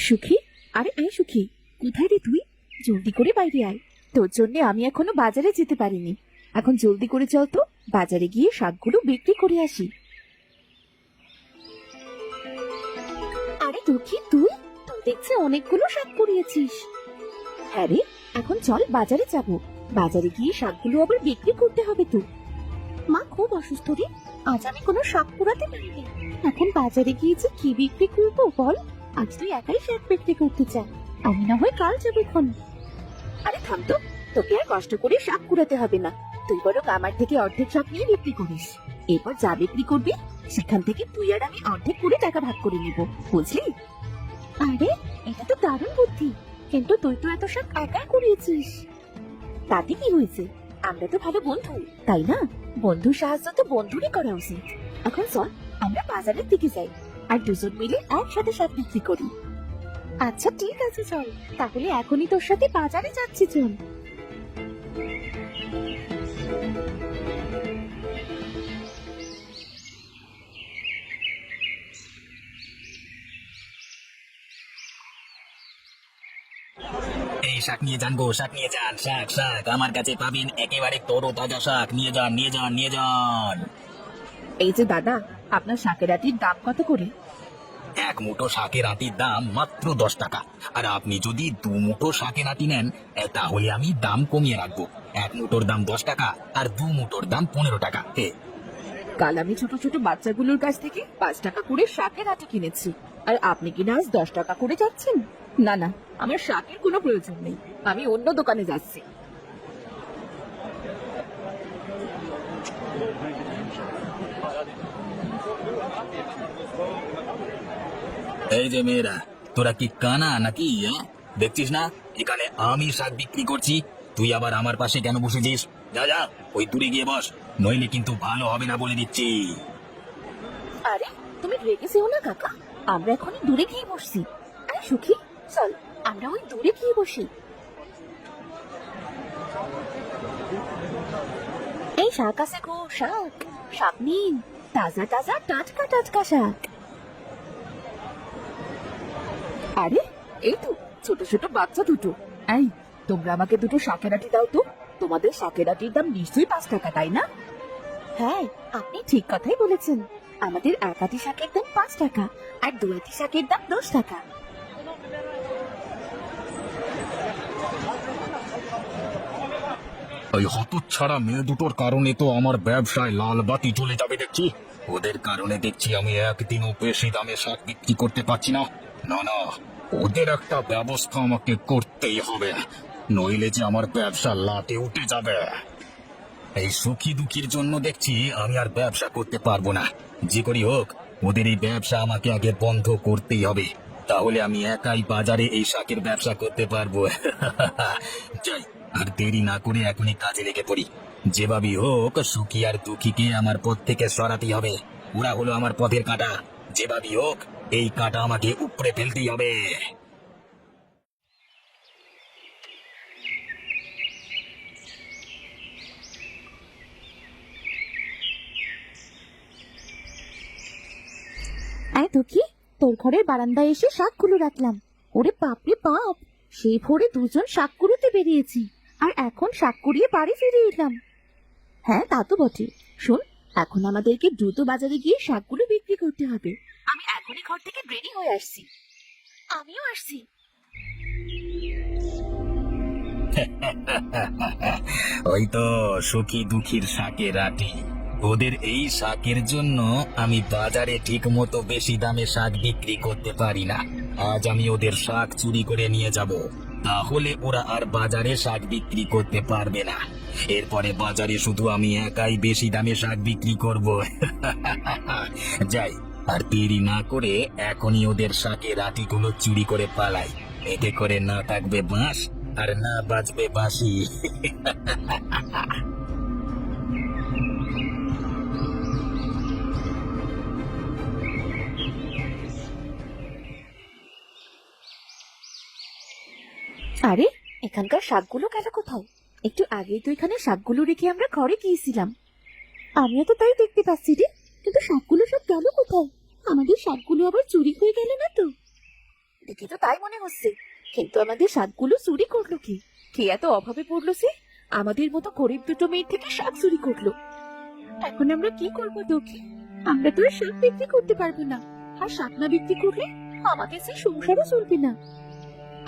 সুখী, আরে এই সুখী, কোথায় রে তুই? জলদি করে বাইরে আয়। তোর জন্য আমি এখনো বাজারে যেতে পারিনি। এখন জলদি করে চল তো, বাজারে গিয়ে শাকগুলো বিক্রি করে আসি। আরে দুঃখী, তুই তুই দেখছি অনেকগুলো শাক কুড়িয়েছিস। হ্যাঁ রে, এখন চল বাজারে যাব। বাজারে গিয়ে শাকগুলো আবার বিক্রি করতে হবে তো। মা খুব অসুস্থ রে, আজ আমি কোনো শাক কুড়াতে পারিনি। এখন বাজারে গিয়ে যে কি বিক্রি করবো বল? আজ তুই একাই শাক বিক্রি করতে চাস, আমি না হয় কাল যাবো এখন। আরে থাম তো, তোকে আর কষ্ট করে শাক কুড়াতে হবে না। তুই বরং আমার থেকে অর্ধেক শাক নিয়ে বিক্রি করিস। এরপর যা বিক্রি করবি সেখান থেকে তুই আর আমি অর্ধেক করে টাকা ভাগ করে নিব, বুঝলি? আরে এটা তো দারুণ বুদ্ধি, কিন্তু তুই তো এত শাক একাই কুড়িয়েছিস। তাতে কি হয়েছে? আমরা তো ভালো বন্ধু, তাই না? বন্ধুর সাহায্য তো বন্ধুরই করা উচিত। এখন চল আমরা বাজারের দিকে যাই, আর দুজন মিলে একসাথে শাক বিক্রি করি। আচ্ছা ঠিক আছে, চল তাহলে এখনই তোর সাথে বাজারে যাচ্ছি, চল। এই শাক নিয়ে যান গো, শাক নিয়ে যান, শাক শাক আমার কাছে পাবেন একেবারে তরো তাজা শাক। নিয়ে যান, নিয়ে যান, নিয়ে যান। এই যে দাদা, আপনার শাকের আটির দাম কত করে? এক মুঠো শাকের আটির দাম মাত্র 10 টাকা। আর আপনি যদি 2 মুঠো শাকের আটি নেন, তাহলে আমি দাম কমিয়ে রাখবো। এক মুঠোর দাম 10 টাকা, আর 2 মুঠোর দাম 15 টাকা। কাল আমি ছোট ছোট বাচ্চাগুলোর কাছ থেকে 5 টাকা করে শাকের আটি কিনেছি, আর আপনি কিনা আজ 10 টাকা করে যাচ্ছেন? না না, আমার শাকের কোনো প্রয়োজন নেই, আমি অন্য দোকানে যাচ্ছি। এই যে মেয়েরা, তোরা কি কানা নাকি? দেখছিস না এখানে আমি শাক বিক্রি করছি, তুই আবার আমার পাশে কেন বসেছিস? যা যা, ওই দূরে গিয়ে বস, নইলে কিন্তু ভালো হবে না বলে দিচ্ছি। আরে তুমি রেগে যেও না কাকা, আমরা এখনই দূরে গিয়ে বসছি। আরে সুখী, চল আমরা ওই দূরে গিয়ে বসি। এই শাক আছে গো, শাক, শাক নিন, তাজা তাজা টাটকা টাটকা শাক। আরে এই তো ছোট ছোট বাচ্চা দুটো। এই, তোমরা আমাকে দুটো শাকের আটি দাও তো। তোমাদের শাকের আটির দাম নিশ্চয়ই 5 টাকা, তাই না? হ্যাঁ, আপনি ঠিক কথাই বলেছেন। আমাদের এক আটি শাকের দাম 5 টাকা, আর 2 আটি শাকের দাম 10 টাকা। ওই হতচ্ছাড়া মেয়ে দুটোর কারণে তো আমার ব্যবসায় লাল বাতি চলে যাবে দেখছি। ওদের কারণে দেখছি আমি একদিনও বেশি দামে শাক বিক্রি করতে পারছি না। না না, ওদের একটা ব্যবস্থা আমাকে করতেই হবে, নইলে যে আমার ব্যবসা লাটে উঠে যাবে। এই সুখী দুঃখীর জন্য দেখছি আমি আর ব্যবসা করতে পারবো না। যে করি হোক, ওদের এই ব্যবসা আমাকে আগে বন্ধ করতেই হবে, তাহলে আমি একাই বাজারে এই শাকের ব্যবসা করতে পারবো। যাই, আর দেরি না করে এখনই কাজে লেগে পড়ি। যেভাবেই হোক সুখী আর দুঃখীকে আমার পথ থেকে সরাতেই হবে। ওরা হলো আমার পথের কাঁটা, যেভাবেই হোক এই কাঁটা আমাকে উপড়ে ফেলতেই হবে। আয় দুঃখী, তোর ঘরের বারান্দায় এসে শাকগুলো রাখলাম। ওরে বাপ রে বাপ, সেই ভোরে দুজন শাক কুড়োতে বেরিয়েছি, আর এখন শাক কুড়িয়ে বাড়ি ফিরে এলাম। হ্যাঁ তা তো বটে। শোন, এখন আমাদেরকে দ্রুত বাজারে গিয়ে শাকগুলো বিক্রি করতে হবে। আমি এখনই ঘর থেকে রেডি হয়ে আসছি। আমিও আসছি। ওই তো সুখী দুঃখীর শাকের আটি। ওদের এই শাকের জন্য আমি বাজারে ঠিক মতো বেশি দামে শাক বিক্রি করতে পারি না। আজ আমি ওদের শাক চুরি করে নিয়ে যাব, তাহলে ওরা আর বাজারে শাক বিক্রি করতে পারবে না। এরপরে বাজারে শুধু আমি একাই বেশি দামে শাক বিক্রি করব। যাই, আর দেরি না করে এখনই ওদের শাকের আটিগুলো চুরি করে পালাই। এতে করে না থাকবে বাঁশ, আর না বাজবে বাঁশি। আরে এখানকার শাকগুলো গেল কোথায়? একটু আগেই তো এখানে শাকগুলো রেখে আমরা ঘরে গিয়েছিলাম। আমিও তো তাই দেখতে পাচ্ছি রে, কিন্তু শাকগুলো সব গেল কোথায়? আমাদের শাকগুলো আবার চুরি হয়ে গেল না তো? দেখে তো তাই মনে হচ্ছে। কিন্তু আমাদের শাকগুলো চুরি করলো কি? কে এত অভাবে পড়লো সে? আমাদের মতো গরিব দুটো মেয়ের থেকে শাক চুরি করলো। এখন আমরা কি করবো দুঃখী? আমরা তো আর শাক বিক্রি করতে পারবো না। আর শাক না বিক্রি করলে আমাদের সে সংসারও চলবে না।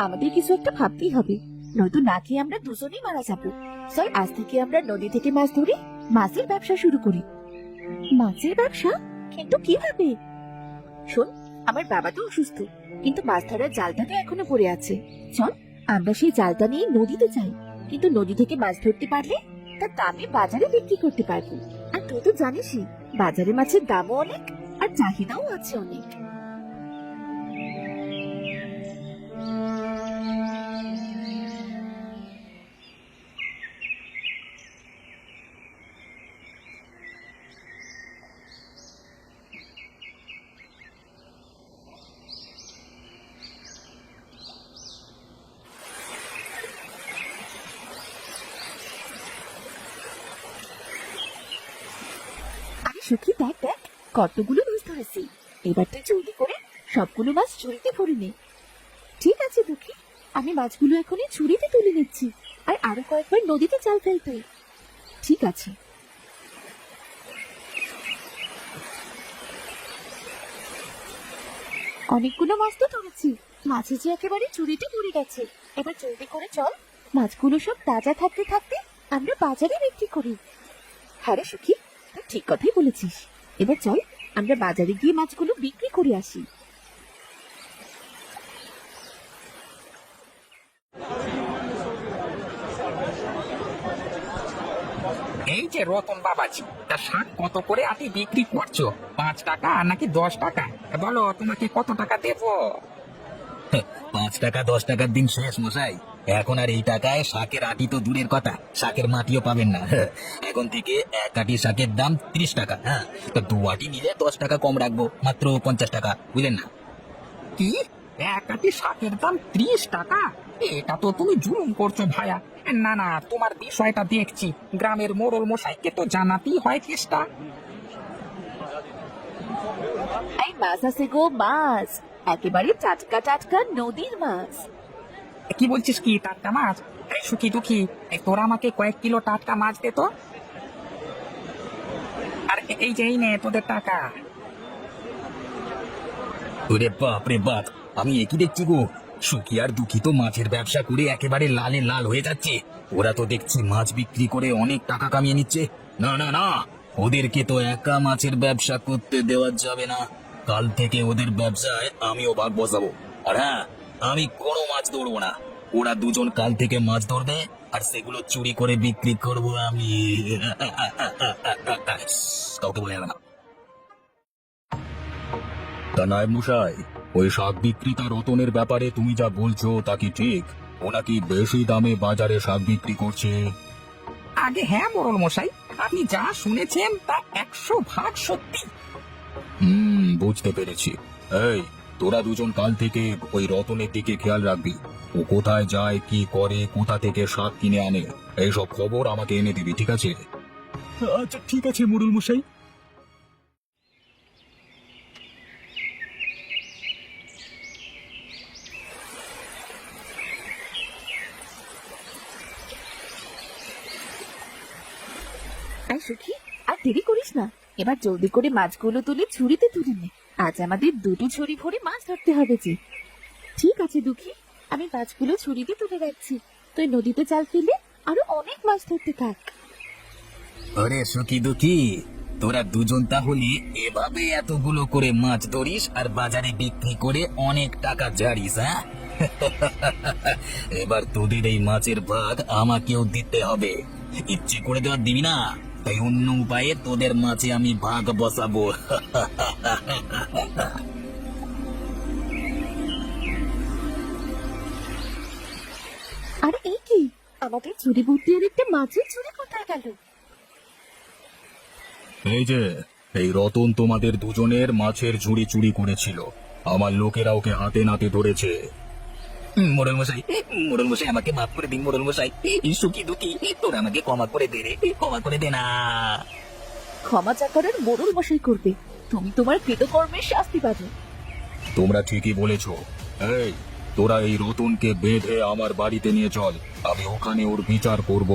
আমাদের কিছু একটা ভাবতেই হবে, নয়তো না খেয়ে আমরা দুজনেই মারা যাবো। চল আজ থেকে আমরা নদী থেকে মাছ ধরে মাছের ব্যবসা শুরু করি। মাছের ব্যবসা? কিন্তু কিভাবে? শোন, আমার বাবা তো অসুস্থ, কিন্তু মাছ ধরার জালটা তো এখনো পড়ে আছে। চল আমরা সেই জালটা নিয়ে নদীতে যাই, কিন্তু নদী থেকে মাছ ধরতে পারলে তার দামে বাজারে বিক্রি করতে পারবো। আর তুই তো জানিসই বাজারে মাছের দামও অনেক আর চাহিদাও আছে অনেক। আরে সুখী, দেখ দেখ কতগুলো মাছ ধরেছি। এবার তুই জলদি করে সবগুলো মাছ ঝুড়িতে ভরে নে। ঠিক আছে দুঃখী, আমি মাছগুলো এখনই ঝুড়িতে তুলে নিচ্ছি। আর আরো কয়েকবার নদীতে জাল ফেলতে। ঠিক আছে। অনেকগুলো মাছ তো ধরেছি, মাছে যে একেবারে ঝুড়িতে ভরে গেছে। এবার জলদি করে চল, মাছগুলো সব তাজা থাকতে থাকতে আমরা বাজারে বিক্রি করি। হ্যাঁ রে সুখী, তুই ঠিক কথাই বলেছিস। এবার চল আমরা বাজারে গিয়ে মাছগুলো বিক্রি করে আসি। এই যে রতন বাবাজি, তা শাক কত করে আটি বিক্রি করছো? 5 টাকা নাকি 10 টাকা? বলো তোমাকে কত টাকা দেবো? 5 টাকা 10 টাকার দিন শেষ মশাই। এখন আর এই টাকায় শাকের আটি তো দূরের কথা, শাকের মাটিও পাবেন না। এখন থেকে এক আটি শাকের দাম 30 টাকা। হ্যাঁ, তো 2 আটি নিলে 10 টাকা কম রাখবো, মাত্র 50 টাকা, বুঝলেন না? কি, এক আটি শাকের দাম 30 টাকা? এটা তো তুমি জুলুম করছো ভাইয়া। না না, তোমার বিষয়টা দেখছি। গ্রামের মোড়ল মশাইকে তো জানাতেই হয় চেষ্টা। এই মাছ আছে গো, মাছ একেবারে টাটকা টাটকা নদীর মাছ। কি বলছিস, কি টাটকা মাছ? এই সুখী দুঃখী, তোরা আমাকে কয়েক কিলো টাটকা মাছ দে তো। আর এই যে এই নে তোদের টাকা। ওরে বাপ রে বাপ, আমি একই দেখছি গো। সুখী আর দুঃখী তো মাছের ব্যবসা করে একেবারে লালে লাল হয়ে যাচ্ছে। ওরা তো দেখছি মাছ বিক্রি করে অনেক টাকা কামিয়ে নিচ্ছে। না না না, ওদেরকে তো একা মাছের ব্যবসা করতে দেওয়া যাবে না। কাল থেকে ওদের ব্যবসায় আমিও ভাগ বসাবো। আর হ্যাঁ, আমি কোনো মাছ ধরবো না। ওরা দুজন কাল থেকে মাছ ধরবে আর সেগুলো চুরি করে বিক্রি করবো আমি। কাউকে বলে যাবে না। তা নায়েব মশাই, ওই শাক বিক্রেতা রতনের ব্যাপারে তুমি যা বলছো তা কি ঠিক? ও নাকি বেশি দামে বাজারে শাক বিক্রি করছে? আগে হ্যাঁ মোড়ল মশাই, আপনি যা শুনেছেন তা 100 ভাগ সত্যি। বুঝতে পেরেছি। এই, তোরা দুজন কাল থেকে ওই রতনের দিকে খেয়াল রাখবি। ও কোথায় যায়, কি করে, কোথা থেকে শাক কিনে আনে, এইসব খবর আমাকে এনে দিবি, ঠিক আছে? আচ্ছা ঠিক আছে মোড়ল মশাই। এই সুখী, আর দেরি করিস না, এবার জলদি করে মাছগুলো তুলে ঝুড়িতে তুলে নে। আজ আমাদের দুটো ঝুড়ি ভরে মাছ ধরতে হবে যে। ঠিক আছে দুঃখী, আমি মাছগুলো ঝুড়িতে তুলে রাখছি। তুই নদীতে জাল ফেলে আরো অনেক মাছ ধরতে থাক। আরে সুখী দুঃখী, তোরা দুজন তাহলে এভাবে এতগুলো করে মাছ ধরিস আর বাজারে বিক্রি করে অনেক টাকা ঝাড়িস, হ্যাঁ? এবার তোদের এই মাছের ভাগ আমাকেও দিতে হবে। ইচ্ছে করে দেওয়ার দিবি না, তাই অন্য উপায়ে তোদের মাছে আমি ভাগ বসাবো। আর এই কি, আমাদের ঝুড়ি ভর্তি আর একটা মাছের ঝুড়ি কোথায় গেল? এই যে, এই রতন তোমাদের দুজনের মাছের ঝুড়ি চুরি করেছিল। আমার লোকেরা ওকে হাতে নাতে ধরেছে। মোড়ল মশাই, মোড়ল মশাই আমাকে মাফ করে দিন। মোড়ল মশাই, সুখী দুঃখী, তোরা আমাকে ক্ষমা করে দে রে, ক্ষমা করে দে না। ক্ষমা চা করার মোড়ল মশাই করবে, তুমি তোমার কৃতকর্মের শাস্তি পাবে। তোমরা ঠিকই বলেছ, এই, তোরা এই রতনকে বেঁধে আমার বাড়িতে নিয়ে চল, আমি ওখানে ওর বিচার করব।